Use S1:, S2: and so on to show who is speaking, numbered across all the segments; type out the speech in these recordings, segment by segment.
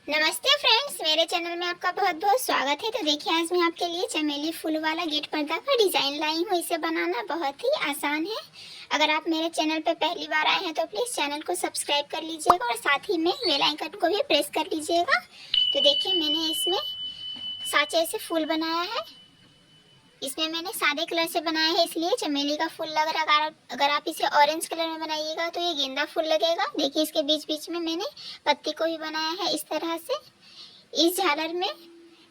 S1: नमस्ते फ्रेंड्स, मेरे चैनल में आपका बहुत बहुत स्वागत है। तो देखिए, आज मैं आपके लिए चमेली फूल वाला गेट पर्दा का डिज़ाइन लाई हूँ। इसे बनाना बहुत ही आसान है। अगर आप मेरे चैनल पर पहली बार आए हैं तो प्लीज़ चैनल को सब्सक्राइब कर लीजिएगा और साथ ही में बेल आइकन को भी प्रेस कर लीजिएगा। तो देखिए, मैंने इसमें साँचे से फूल बनाया है। इसमें मैंने सादे कलर से बनाया है, इसलिए चमेली का फूल लग रहा है। अगर आप इसे ऑरेंज कलर में बनाइएगा तो ये गेंदा फूल लगेगा। देखिए, इसके बीच बीच में मैंने पत्ती को भी बनाया है इस तरह से। इस झालर में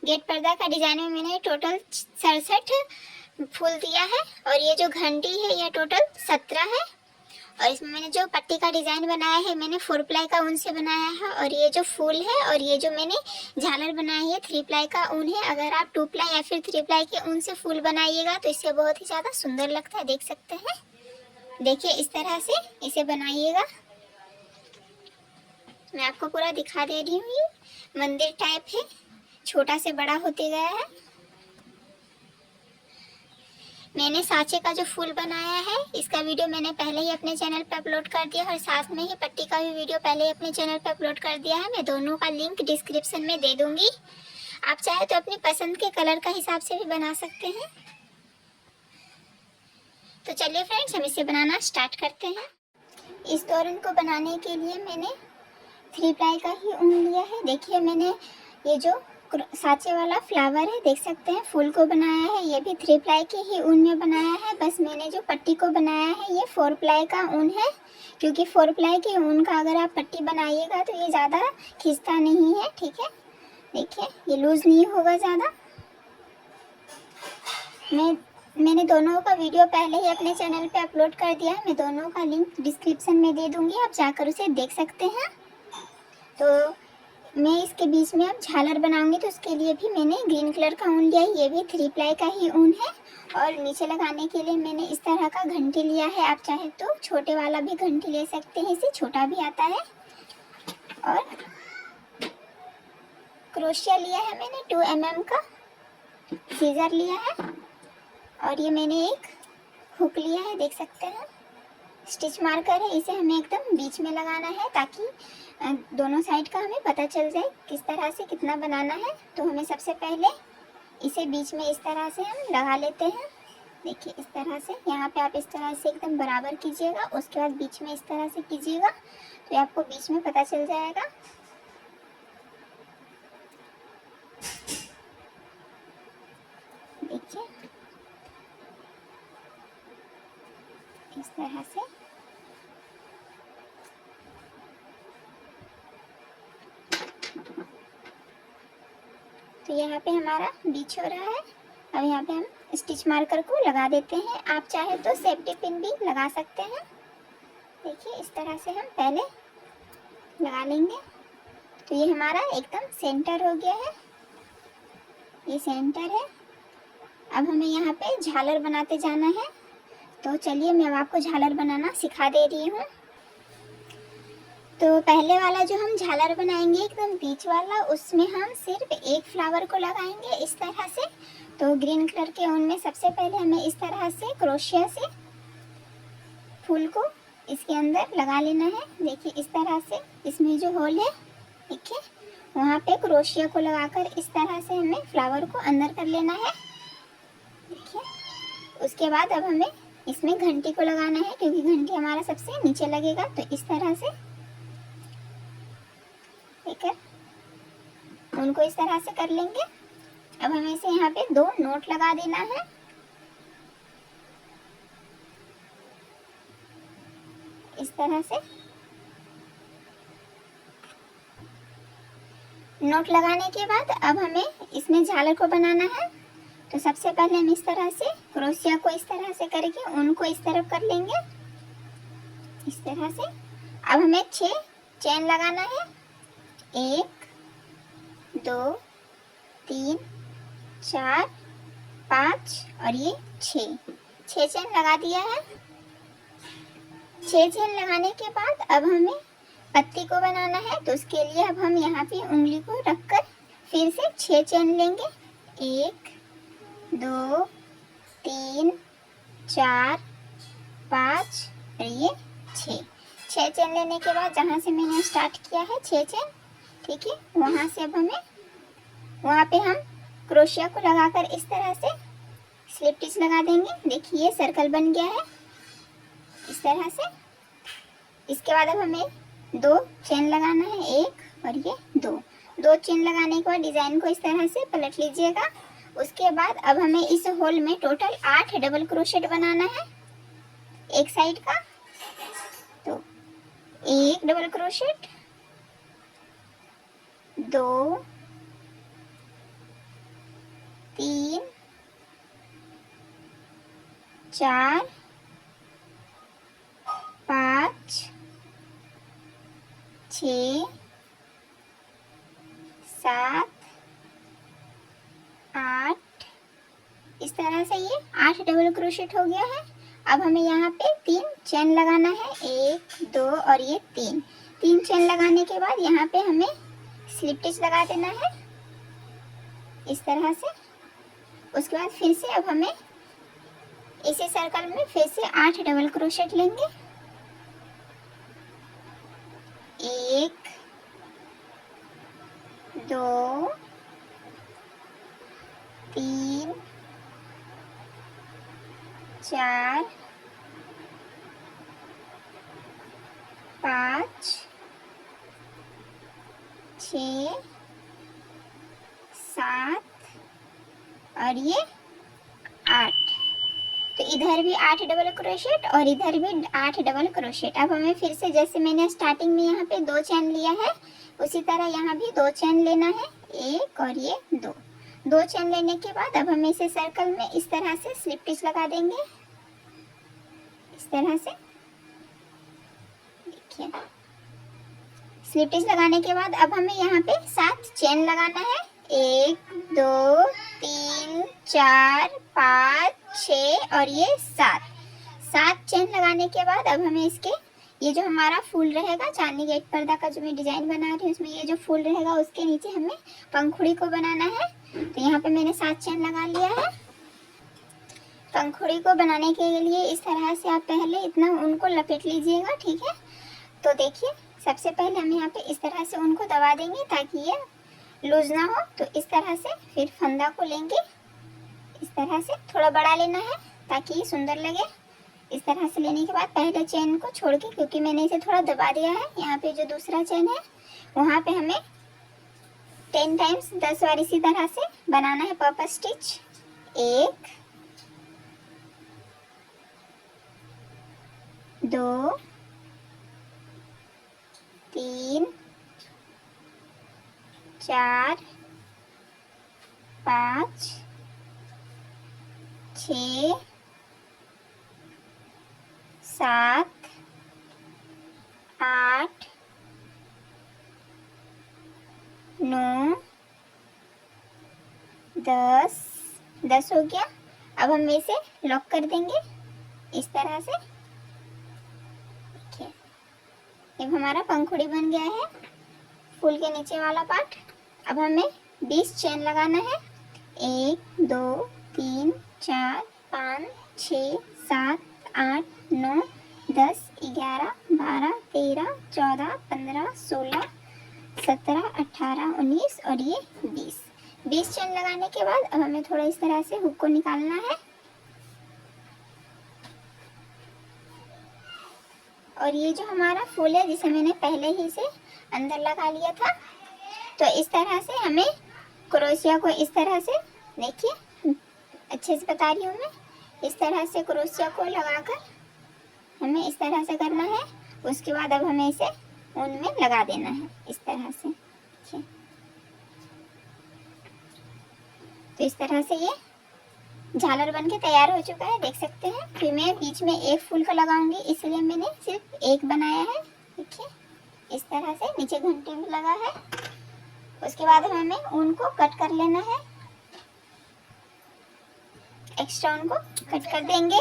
S1: गेट पर्दा का डिजाइन में मैंने टोटल 67 फूल दिया है और ये जो घंटी है यह टोटल 17 है। और इसमें मैंने जो पट्टी का डिजाइन बनाया है मैंने 4 प्लाई का ऊन से बनाया है। और ये जो फूल है और ये जो मैंने झालर बनाया है 3 प्लाई का ऊन है। अगर आप 2 प्लाई या फिर 3 प्लाई के ऊन से फूल बनाइएगा तो इससे बहुत ही ज़्यादा सुंदर लगता है, देख सकते हैं। देखिए, इस तरह से इसे बनाइएगा। मैं आपको पूरा दिखा दे रही हूँ। ये मंदिर टाइप है, छोटा से बड़ा होते गया है। मैंने साँचे का जो फूल बनाया है इसका वीडियो मैंने पहले ही अपने चैनल पर अपलोड कर दिया और साथ में ही पट्टी का भी वीडियो पहले ही अपने चैनल पर अपलोड कर दिया है। मैं दोनों का लिंक डिस्क्रिप्शन में दे दूंगी। आप चाहे तो अपनी पसंद के कलर का हिसाब से भी बना सकते हैं। तो चलिए फ्रेंड्स, हम इसे बनाना स्टार्ट करते हैं। इस तोरण को बनाने के लिए मैंने 3 प्लाई का ही ऊन लिया है। देखिए, मैंने ये जो साँचे वाला फ्लावर है देख सकते हैं, फूल को बनाया है। ये भी 3 प्लाई के ही ऊन में बनाया है। बस मैंने जो पट्टी को बनाया है ये 4 प्लाई का ऊन है, क्योंकि 4 प्लाई के ऊन का अगर आप पट्टी बनाइएगा तो ये ज़्यादा खिंचता नहीं है। ठीक है, देखिए ये लूज़ नहीं होगा ज़्यादा। मैंने दोनों का वीडियो पहले ही अपने चैनल पे अपलोड कर दिया है। मैं दोनों का लिंक डिस्क्रिप्शन में दे दूँगी, आप जाकर उसे देख सकते हैं। तो मैं इसके बीच में अब झालर बनाऊंगी, तो उसके लिए भी मैंने ग्रीन कलर का ऊन लिया है। ये भी 3 प्लाई का ही ऊन है। और नीचे लगाने के लिए मैंने इस तरह का घंटी लिया है। आप चाहे तो छोटे वाला भी घंटी ले सकते हैं, इसे छोटा भी आता है। और क्रोशिया लिया है मैंने 2 mm का, सीजर लिया है और ये मैंने एक हुक लिया है, देख सकते हैं। स्टिच मार्कर है, इसे हमें एकदम बीच में लगाना है ताकि दोनों साइड का हमें पता चल जाए किस तरह से कितना बनाना है। तो हमें सबसे पहले इसे बीच में इस तरह से हम लगा लेते हैं। देखिए, इस तरह से यहाँ पे आप इस तरह से एकदम बराबर कीजिएगा, उसके बाद बीच में इस तरह से कीजिएगा तो आपको बीच में पता चल जाएगा। देखिए, इस तरह से। तो यहाँ पे हमारा बीच हो रहा है। अब यहाँ पे हम स्टिच मार्कर को लगा देते हैं। आप चाहे तो सेफ्टी पिन भी लगा सकते हैं। देखिए, इस तरह से हम पहले लगा लेंगे। तो ये हमारा एकदम सेंटर हो गया है, ये सेंटर है। अब हमें यहाँ पे झालर बनाते जाना है। तो चलिए, मैं अब आपको झालर बनाना सिखा दे रही हूँ। तो पहले वाला जो हम झालर बनाएंगे एकदम बीच वाला, उसमें हम सिर्फ एक फ्लावर को लगाएंगे इस तरह से। तो ग्रीन कलर के ऊन में सबसे पहले हमें इस तरह से क्रोशिया से फूल को इसके अंदर लगा लेना है। देखिए, इस तरह से इसमें जो होल है, देखिए वहाँ पे क्रोशिया को लगाकर इस तरह से हमें फ्लावर को अंदर कर लेना है। देखिए, उसके बाद अब हमें इसमें घंटी को लगाना है, क्योंकि घंटी हमारा सबसे नीचे लगेगा। तो इस तरह से लेकर उनको इस तरह से कर लेंगे। अब हमें इसे यहाँ पे 2 नोट लगा देना है। इस तरह से नोट लगाने के बाद अब हमें इसमें झालर को बनाना है। तो सबसे पहले हम इस तरह से क्रोशिया को इस तरह से करके उनको इस तरफ कर लेंगे, इस तरह से। अब हमें 6 चेन लगाना है, 1 2 3 4 5 और ये 6 चेन लगा दिया है। 6 चेन लगाने के बाद अब हमें पत्ती को बनाना है। तो उसके लिए अब हम यहाँ पे उंगली को रखकर फिर से 6 चेन लेंगे, 1 2 3 4 5 और ये 6 चेन लेने के बाद जहाँ से मैंने स्टार्ट किया है 6 चेन, ठीक है। वहाँ से अब हमें वहाँ पे हम क्रोशिया को लगाकर इस तरह से स्लिप स्टिच लगा देंगे। देखिए सर्कल बन गया है इस तरह से। इसके बाद अब हमें 2 चेन लगाना है, 1 और ये 2 चेन लगाने के बाद डिजाइन को इस तरह से पलट लीजिएगा। उसके बाद अब हमें इस होल में टोटल 8 डबल क्रोशेट बनाना है एक साइड का। तो 1 डबल क्रोशेट, 2, 3, 4, 5, 6, 7, 8, इस तरह से ये 8 डबल क्रोशेट हो गया है। अब हमें यहाँ पे 3 चेन लगाना है, 1, 2 और ये 3 चेन लगाने के बाद यहाँ पे हमें स्लिप स्टिच लगा देना है इस तरह से। उसके बाद फिर से अब हमें इसी सर्कल में फिर से 8 डबल क्रोशेट लेंगे, 1, 2, 3, 4, 5, 6, 7 और ये 8। तो इधर भी 8 डबल क्रोशेट और इधर भी 8 डबल क्रोशेट। अब हमें फिर से जैसे मैंने स्टार्टिंग में यहाँ पे 2 चेन लिया है उसी तरह यहाँ भी 2 चेन लेना है, 1 और ये 2 चेन लेने के बाद अब हम इसे सर्कल में इस तरह से स्लिप स्टिच लगा देंगे इस तरह से। देखिए स्लिप स्टिच लगाने के बाद अब हमें यहाँ पे 7 चेन लगाना है, 1, 2, 3, 4, 5, 6 और ये 7 चेन लगाने के बाद अब हमें इसके ये जो हमारा फूल रहेगा चांदनी गेट पर्दा का जो मैं डिजाइन बना रही हूँ उसमें ये जो फूल रहेगा उसके नीचे हमें पंखुड़ी को बनाना है। तो यहाँ पे मैंने 7 चेन लगा लिया है। पंखुड़ी को बनाने के लिए इस तरह से आप पहले इतना उनको लपेट लीजिएगा, ठीक है। तो देखिए सबसे पहले हम यहाँ पे इस तरह से उनको दबा देंगे ताकि ये लूज ना हो। तो इस तरह से फिर फंदा को लेंगे, इस तरह से थोड़ा बड़ा लेना है ताकि ये सुंदर लगे। इस तरह से लेने के बाद पहले चेन को छोड़ के, क्योंकि मैंने इसे थोड़ा दबा दिया है, यहाँ पे जो दूसरा चेन है वहाँ पे हमें 10 टाइम्स 10 बार इसी तरह से बनाना है पर्पस स्टिच। 1, 2, 3, 4, 5, 6, 7, 8, 9, 10 हो गया। अब हम इसे लॉक कर देंगे इस तरह से। देखिए अब हमारा पंखुड़ी बन गया है, फूल के नीचे वाला पार्ट। अब हमें 20 चेन लगाना है, 1, 2, 3, 4, 5, 6, 7, 8, 9, 10, 11, 12, 13, 14, 15, 16, 17, 18, 19 और ये 20 चेन लगाने के बाद अब हमें थोड़ा इस तरह से हुक को निकालना है और ये जो हमारा फूल है जिसे मैंने पहले ही से अंदर लगा लिया था, तो इस तरह से हमें क्रोशिया को इस तरह से, देखिए अच्छे से बता रही हूँ मैं, इस तरह से क्रोशिया को लगाकर हमें इस तरह से करना है। उसके बाद अब हमें इसे ऊन में लगा देना है इस तरह से। देखिए तो इस तरह से ये झालर बन के तैयार हो चुका है, देख सकते हैं। फिर मैं बीच में एक फूल का लगाऊंगी इसलिए मैंने सिर्फ एक बनाया है। देखिए इस तरह से नीचे घंटी भी लगा है। उसके बाद हमें ऊन को कट कर लेना है, एक्स्ट्रा ऊन को कट कर देंगे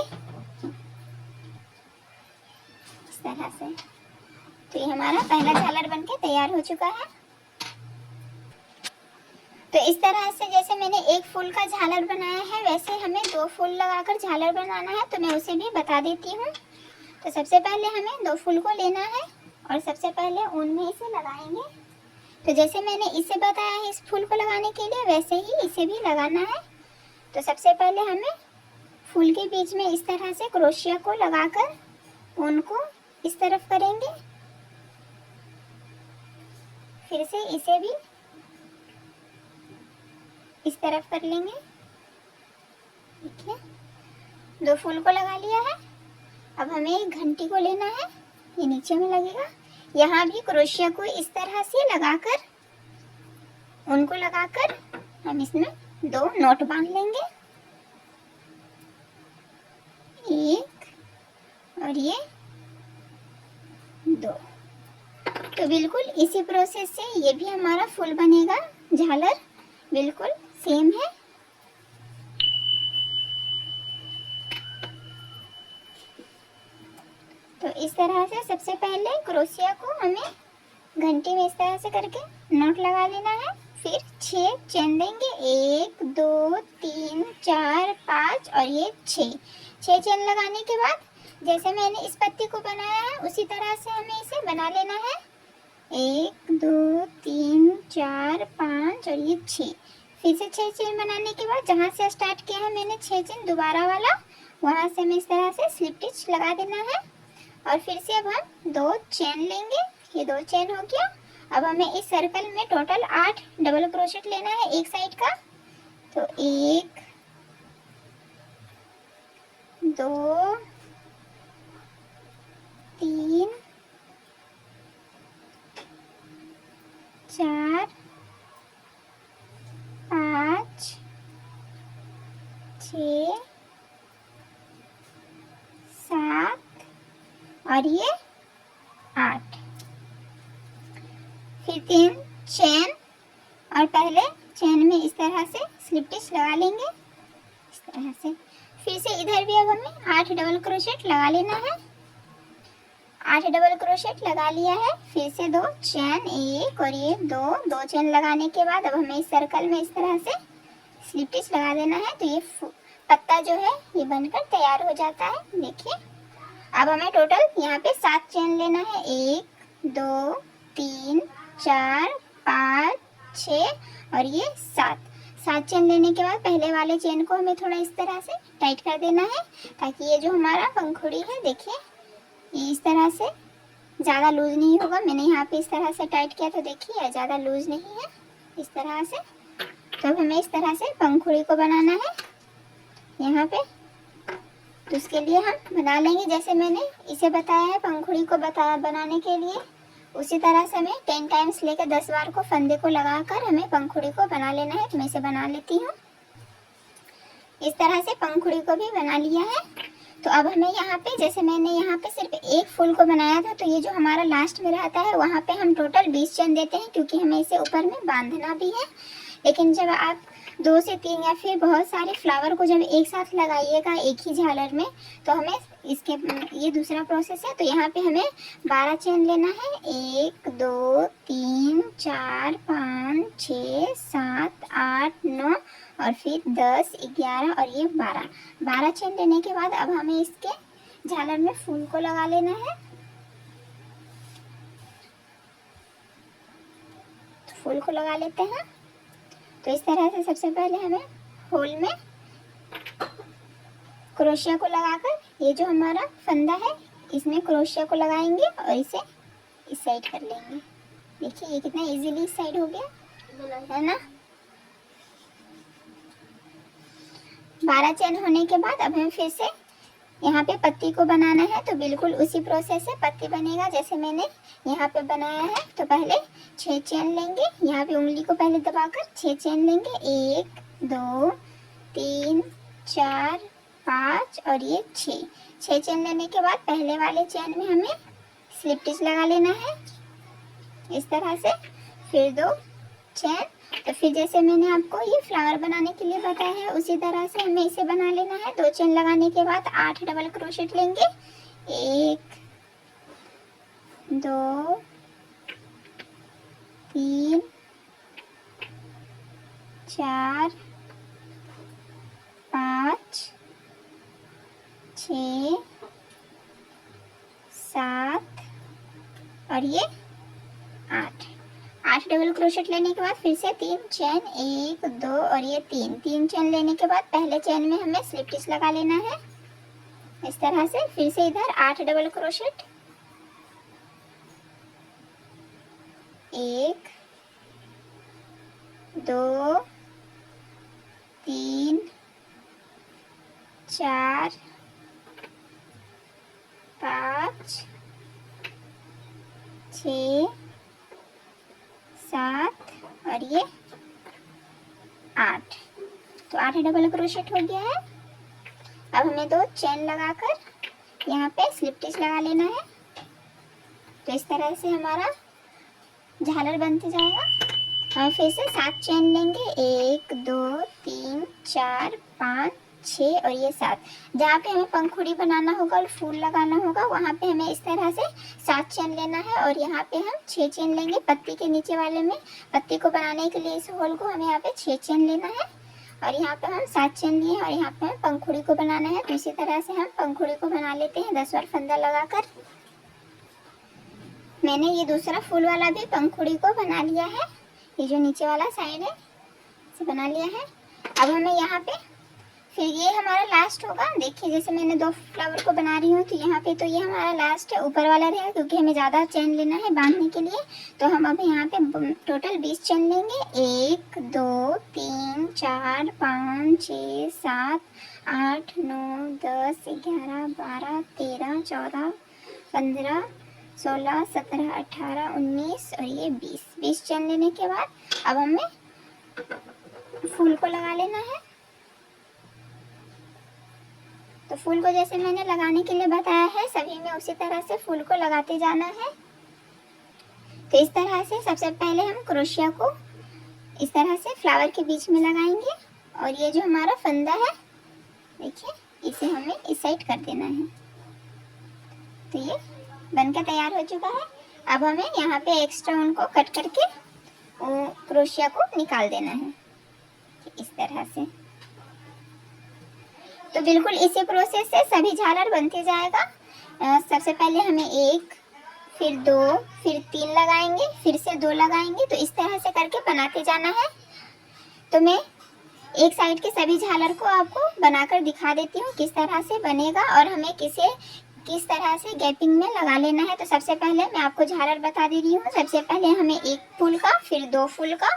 S1: इस तरह से। तो ये हमारा पहला झालर बन के तैयार हो चुका है। तो इस तरह से जैसे मैंने एक फूल का झालर बनाया है वैसे हमें 2 फूल लगाकर झालर बनाना है, तो मैं उसे भी बता देती हूँ। तो सबसे पहले हमें 2 फूल को लेना है और सबसे पहले ऊन में इसे लगाएंगे। तो जैसे मैंने इसे बताया है इस फूल को लगाने के लिए, वैसे ही इसे भी लगाना है। तो सबसे पहले हमें फूल के बीच में इस तरह से क्रोशिया को लगाकर उनको इस तरफ करेंगे, फिर से इसे भी इस तरफ कर लेंगे। ठीक है, 2 फूल को लगा लिया है। अब हमें एक घंटी को लेना है, ये नीचे में लगेगा। यहाँ भी क्रोशिया को इस तरह से लगाकर उनको लगाकर हम इसमें 2 नोट बांध लेंगे, एक और ये 2। तो बिल्कुल इसी प्रोसेस से ये भी हमारा फूल बनेगा। झालर बिल्कुल सेम है। तो इस तरह से सबसे पहले क्रोशिया को हमें घंटी में इस तरह से करके नोट लगा लेना है। फिर 6 चेन देंगे, 1 2 3 4 5 और ये 6 चेन लगाने के बाद जैसे मैंने इस पत्ती को बनाया है उसी तरह से हमें इसे बना लेना है। 1 2 3 4 5 और ये 6। फिर से 6 चेन बनाने के बाद जहाँ से स्टार्ट किया है मैंने 6 चेन दोबारा वाला, वहाँ से हमें इस तरह से स्लिप स्टिच लगा देना है। और फिर से अब हम 2 चेन लेंगे, ये 2 चेन हो गया। अब हमें इस सर्कल में टोटल 8 डबल क्रोशेट लेना है एक साइड का। तो 1 2 3 4 5 6 7 और ये 8। फिर 3 चेन और पहले चेन में इस तरह से स्लिप स्टिच लगा लेंगे इस तरह से। फिर से इधर भी अब हमें 8 डबल क्रोशेट लगा लेना है। 8 डबल क्रोशेट लगा लिया है। फिर से 2 चेन, 1 और ये 2 चेन लगाने के बाद अब हमें इस सर्कल में इस तरह से स्लिप स्टिच लगा देना है। तो ये पत्ता जो है ये बनकर तैयार हो जाता है। देखिए, अब हमें टोटल यहाँ पे 7 चेन लेना है, 1 2 3 4 5 6 और ये 7 चेन लेने के बाद पहले वाले चेन को हमें थोड़ा इस तरह से टाइट कर देना है, ताकि ये जो हमारा पंखुड़ी है देखिए ये इस तरह से ज़्यादा लूज नहीं होगा। मैंने यहाँ पे इस तरह से टाइट किया तो देखिए ज़्यादा लूज नहीं है इस तरह से। तो हमें इस तरह से पंखुड़ी को बनाना है यहाँ पे। तो उसके लिए हम बना लेंगे जैसे मैंने इसे बताया है पंखुड़ी को बनाने के लिए, उसी तरह से हमें 10 टाइम्स लेकर 10 बार को फंदे को लगाकर हमें पंखुड़ी को बना लेना है। तो मैं इसे बना लेती हूँ। इस तरह से पंखुड़ी को भी बना लिया है। तो अब हमें यहाँ पे जैसे मैंने यहाँ पे सिर्फ एक फूल को बनाया था, तो ये जो हमारा लास्ट में रहता है वहाँ पे हम टोटल 20 चेन देते हैं, क्योंकि हमें इसे ऊपर में बांधना भी है। लेकिन जब आप 2 से 3 या फिर बहुत सारे फ्लावर को जब एक साथ लगाइएगा एक ही झालर में, तो हमें इसके ये दूसरा प्रोसेस है। तो यहाँ पे हमें 12 चेन लेना है, 1 2 3 4 5 6 7 8 9 और फिर 10 11 और ये 12 चेन लेने के बाद अब हमें इसके झालर में फूल को लगा लेना है। तो फूल को लगा लेते हैं। तो इस तरह से सबसे पहले हमें होल में क्रोशिया को लगाकर ये जो हमारा फंदा है इसमें क्रोशिया को लगाएंगे और इसे इस साइड कर लेंगे। देखिए ये कितना इजीली इस साइड हो गया है ना। 12 चेन होने के बाद अब हमें फिर से यहाँ पे पत्ती को बनाना है। तो बिल्कुल उसी प्रोसेस से पत्ती बनेगा जैसे मैंने यहाँ पे बनाया है। तो पहले 6 चेन लेंगे, यहाँ पे उंगली को पहले दबाकर 6 चेन लेंगे, 1 2 3 4 5 और ये 6 चेन लेने के बाद पहले वाले चेन में हमें स्लिप स्टिच लगा लेना है इस तरह से। फिर 2 चेन। तो फिर जैसे मैंने आपको ये फ्लावर बनाने के लिए बताया है उसी तरह से हमें इसे बना लेना है। 2 चेन लगाने के बाद 8 डबल क्रोशेट लेंगे, 1 2 3 4 5 6 7 और ये 8 8 डबल क्रोशेट लेने के बाद फिर से 3 चेन, 1 2 और ये 3 चेन लेने के बाद पहले चेन में हमें स्लिप स्टिच लगा लेना है इस तरह से। फिर से इधर 8 डबल क्रोशेट, 1 2 3 4 5 6 7 और ये 8। तो 8 डबल क्रोशेट हो गया है। अब हमें 2 चेन लगाकर यहाँ पे स्लिप स्टिच लगा लेना है। तो इस तरह से हमारा झालर बनते जाएगा। हम फिर से 7 चेन लेंगे, 1 2 3 4 5 6 और ये 7। जहाँ पे हमें पंखुड़ी बनाना होगा और फूल लगाना होगा वहाँ पे हमें इस तरह से 7 चेन लेना है। और यहाँ पे हम 6 चेन लेंगे पत्ती के नीचे वाले में। पत्ती को बनाने के लिए इस होल को हमें यहाँ पे 6 चेन लेना है और यहाँ पे हम 7 चेन लिए और यहाँ पे हमें पंखुड़ी को बनाना है। तो इसी तरह से हम पंखुड़ी को बना लेते हैं 10 बार फंदा लगाकर। मैंने ये दूसरा फूल वाला भी पंखुड़ी को बना लिया है, ये जो नीचे वाला साइड है इसे बना लिया है। अब हमें यहाँ पे फिर ये हमारा लास्ट होगा। देखिए जैसे मैंने 2 फ्लावर को बना रही हूँ तो यहाँ पे तो ये हमारा लास्ट है, ऊपर वाला रहेगा क्योंकि हमें ज़्यादा चेन लेना है बांधने के लिए। तो हम अब यहाँ पे टोटल 20 चेन लेंगे, 1 2 3 4 5 6 7 8 9 10 11 12 13 14 15 16 17 18 19 और ये 20 चेन लेने के बाद अब हमें फूल को लगा लेना है। तो फूल को जैसे मैंने लगाने के लिए बताया है सभी में उसी तरह से फूल को लगाते जाना है। तो इस तरह से सबसे पहले हम क्रोशिया को इस तरह से फ्लावर के बीच में लगाएंगे और ये जो हमारा फंदा है देखिए इसे हमें इस साइड कर देना है। तो ये बनकर तैयार हो चुका है। अब हमें यहाँ पे एक्स्ट्रा उनको कट करके क्रोशिया को निकाल देना है इस तरह से। तो बिल्कुल इसी प्रोसेस से सभी झालर बनते जाएगा। सबसे पहले हमें 1 फिर 2 फिर 3 लगाएंगे, फिर से 2 लगाएंगे। तो इस तरह से करके बनाते जाना है। तो मैं एक साइड के सभी झालर को आपको बनाकर दिखा देती हूँ किस तरह से बनेगा और हमें किस तरह से गैपिंग में लगा लेना है। तो सबसे पहले मैं आपको झालर बता दे रही हूँ। सबसे पहले हमें 1 फूल का, फिर 2 फूल का,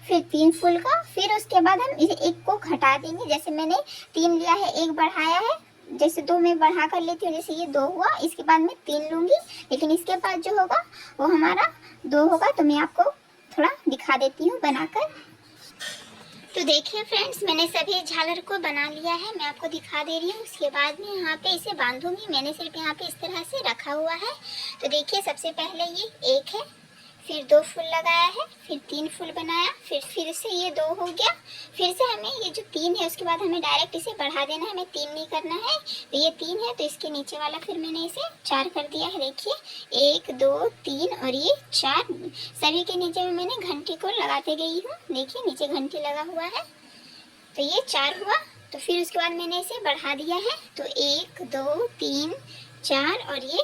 S1: फिर 3 फूल का, फिर उसके बाद हम इसे 1 को घटा देंगे। जैसे मैंने 3 लिया है, 1 बढ़ाया है, जैसे 2 में बढ़ा कर लेती हूँ, जैसे ये 2 हुआ, इसके बाद मैं 3 लूँगी, लेकिन इसके बाद जो होगा वो हमारा 2 होगा। तो मैं आपको थोड़ा दिखा देती हूँ बनाकर। तो देखिए फ्रेंड्स मैंने सभी झालर को बना लिया है, मैं आपको दिखा दे रही हूँ। उसके बाद में यहाँ पे इसे बांधूंगी। मैंने सिर्फ यहाँ पे इस तरह से रखा हुआ है। तो देखिए सबसे पहले ये 1 है, फिर 2 फूल लगाया है, फिर 3 फूल बनाया, फिर से ये 2 हो गया, फिर से हमें ये जो 3 है उसके बाद हमें डायरेक्ट इसे बढ़ा देना है, हमें 3 नहीं करना है। तो ये 3 है तो इसके नीचे वाला फिर मैंने इसे 4 कर दिया है। देखिए 1 2 3 और ये 4, सभी के नीचे में मैंने घंटी को लगाते गई हूँ। देखिए नीचे घंटी लगा हुआ है। तो ये 4 हुआ। तो फिर उसके बाद मैंने इसे बढ़ा दिया है। तो 1 2 3 4 और ये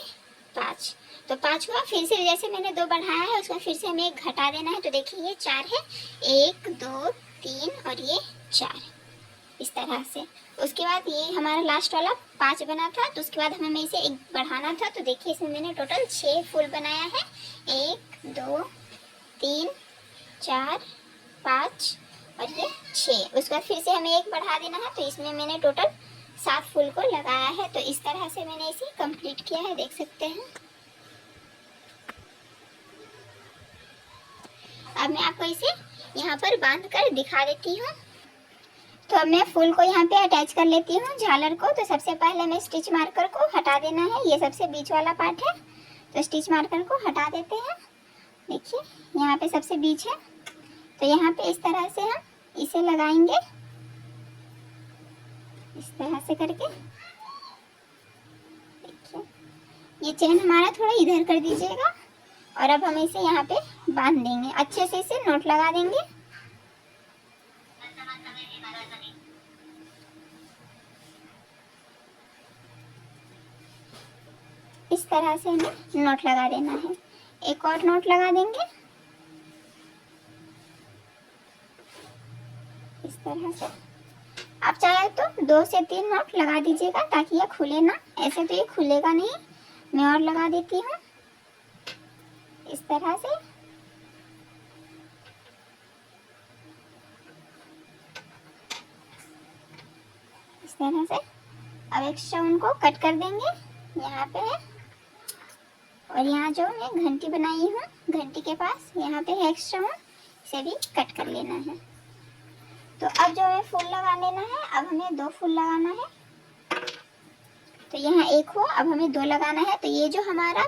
S1: 5, तो 5 हुआ। फिर से जैसे मैंने 2 बढ़ाया है उसका फिर से हमें 1 घटा देना है। तो देखिए ये 4 है, 1 2 3 और ये 4 इस तरह से। उसके बाद ये हमारा लास्ट वाला 5 बना था। तो उसके बाद हमें इसे 1 बढ़ाना था। तो देखिए इसमें मैंने टोटल 6 फूल बनाया है, 1 2 3 4 5 और ये 6। उसके बाद फिर से हमें 1 बढ़ा देना है। तो इसमें मैंने टोटल 7 फूल को लगाया है। तो इस तरह से मैंने इसे कंप्लीट किया है, देख सकते हैं। अब मैं आपको इसे यहाँ पर बांध कर दिखा देती हूँ। तो अब मैं फूल को यहाँ पे अटैच कर लेती हूँ झालर को। तो सबसे पहले मैं स्टिच मार्कर को हटा देना है, ये सबसे बीच वाला पार्ट है। तो स्टिच मार्कर को हटा देते हैं। देखिए यहाँ पे सबसे बीच है। तो यहाँ पे इस तरह से हम इसे लगाएंगे, इस तरह से करके। देखिए ये चेन हमारा थोड़ा इधर कर दीजिएगा और अब हम इसे यहाँ पे बांध देंगे। अच्छे से इसे नोट लगा देंगे। इस तरह से हमें नोट लगा देना है। एक और नोट लगा देंगे। तरह से। आप चाहे तो 2 से 3 नॉट लगा दीजिएगा ताकि ये खुले ना, ऐसे तो ये खुलेगा नहीं। मैं और लगा देती हूँ इस तरह से। इस तरह से अब एक्स्ट्रा उनको कट कर देंगे। यहाँ पे है, और यहाँ जो मैं घंटी बनाई हूँ, घंटी के पास यहाँ पे है एक्स्ट्रा हूँ, इसे भी कट कर लेना है। तो अब जो हमें फूल लगा लेना है, अब हमें 2 फूल लगाना है। तो यहाँ 1 हुआ, अब हमें 2 लगाना है। तो ये जो हमारा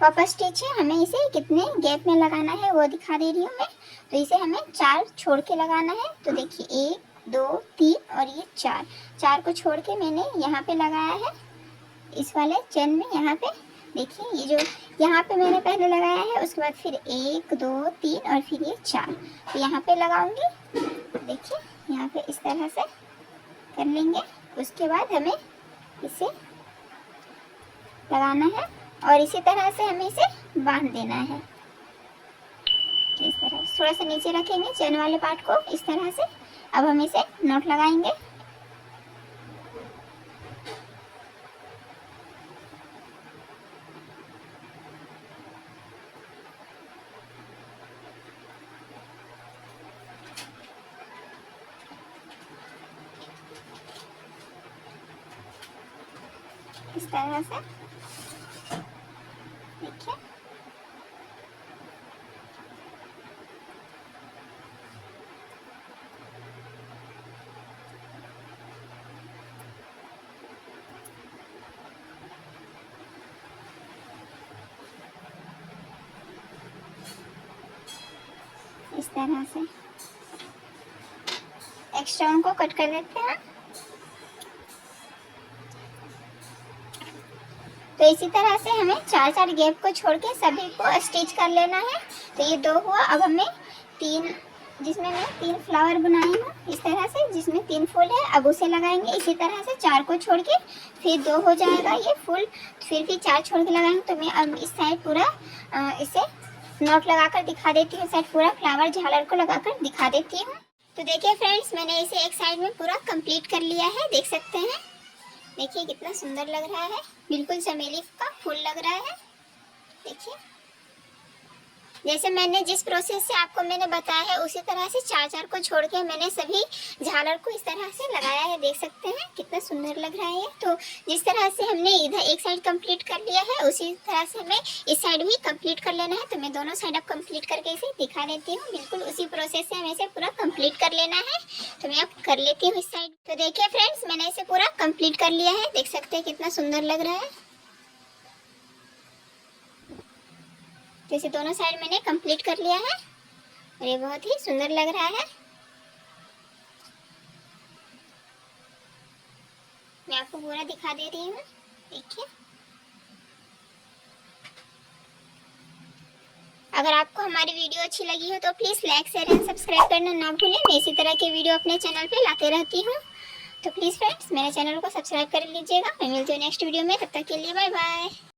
S1: वापस स्टिच है, हमें इसे कितने गैप में लगाना है वो दिखा दे रही हूँ मैं। तो इसे हमें 4 छोड़ के लगाना है। तो देखिए 1 2 3 और ये 4 को छोड़ के मैंने यहाँ पे लगाया है, इस वाले चेन में। यहाँ पे देखिए ये जो यहाँ पे मैंने पहले लगाया है, उसके बाद फिर 1 2 3 और फिर ये 4। तो यहाँ पे लगाऊंगी, देखिए यहाँ पे इस तरह से कर लेंगे। उसके बाद हमें इसे लगाना है और इसी तरह से हमें इसे बांध देना है। इस तरह थोड़ा सा नीचे रखेंगे चेन वाले पार्ट को, इस तरह से। अब हम इसे नॉट लगाएंगे। इस तरह से देखिए। इस तरह से एक्स्ट्रा उनको कट कर देते हैं। तो इसी तरह से हमें 4 गैप को छोड़ के सभी को स्टिच कर लेना है। तो ये 2 हुआ। अब हमें 3, जिसमें मैं 3 फ्लावर बनाई हूँ इस तरह से, जिसमें 3 फूल है, अब उसे लगाएंगे। इसी तरह से 4 को छोड़ के फिर 2 हो जाएगा ये फूल, फिर 4 छोड़ के लगाएंगे। तो मैं अब इस साइड पूरा इसे नॉट लगाकर दिखा देती हूँ, साइड पूरा फ्लावर झालर को लगाकर दिखा देती हूँ। तो देखिए फ्रेंड्स, मैंने इसे एक साइड में पूरा कंप्लीट कर लिया है, देख सकते हैं। देखिए कितना सुंदर लग रहा है, बिल्कुल चमेली का फूल लग रहा है। देखिए जैसे मैंने जिस प्रोसेस से आपको मैंने बताया है, उसी तरह से 4 को छोड़ के मैंने सभी झालर को इस तरह से लगाया है, देख सकते हैं कितना सुंदर लग रहा है। तो जिस तरह से हमने इधर एक साइड कंप्लीट कर लिया है, उसी तरह से हमें इस साइड भी कंप्लीट कर लेना है। तो मैं दोनों साइड अब कंप्लीट करके इसे दिखा देती हूँ। बिल्कुल उसी प्रोसेस से हमें इसे पूरा कंप्लीट कर लेना है। तो मैं अब कर लेती हूँ इस साइड। तो देखिए फ्रेंड्स, मैंने इसे पूरा कंप्लीट कर लिया है, देख सकते हैं कितना सुंदर लग रहा है। जैसे दोनों साइड मैंने कंप्लीट कर लिया है और ये बहुत ही सुंदर लग रहा है। मैं आपको पूरा दिखा दे रही हूँ, देखिए। अगर आपको हमारी वीडियो अच्छी लगी हो तो please like share and subscribe करना ना भूलें। मैं इसी तरह के वीडियो अपने चैनल पे लाते रहती हूँ। तो प्लीज़ फ्रेंड्स मेरे चैनल को सब्सक्राइब कर लीजिएगा। मैं मिलती हूँ नेक्स्ट वीडियो में, तब तक के लिए बाय बाय।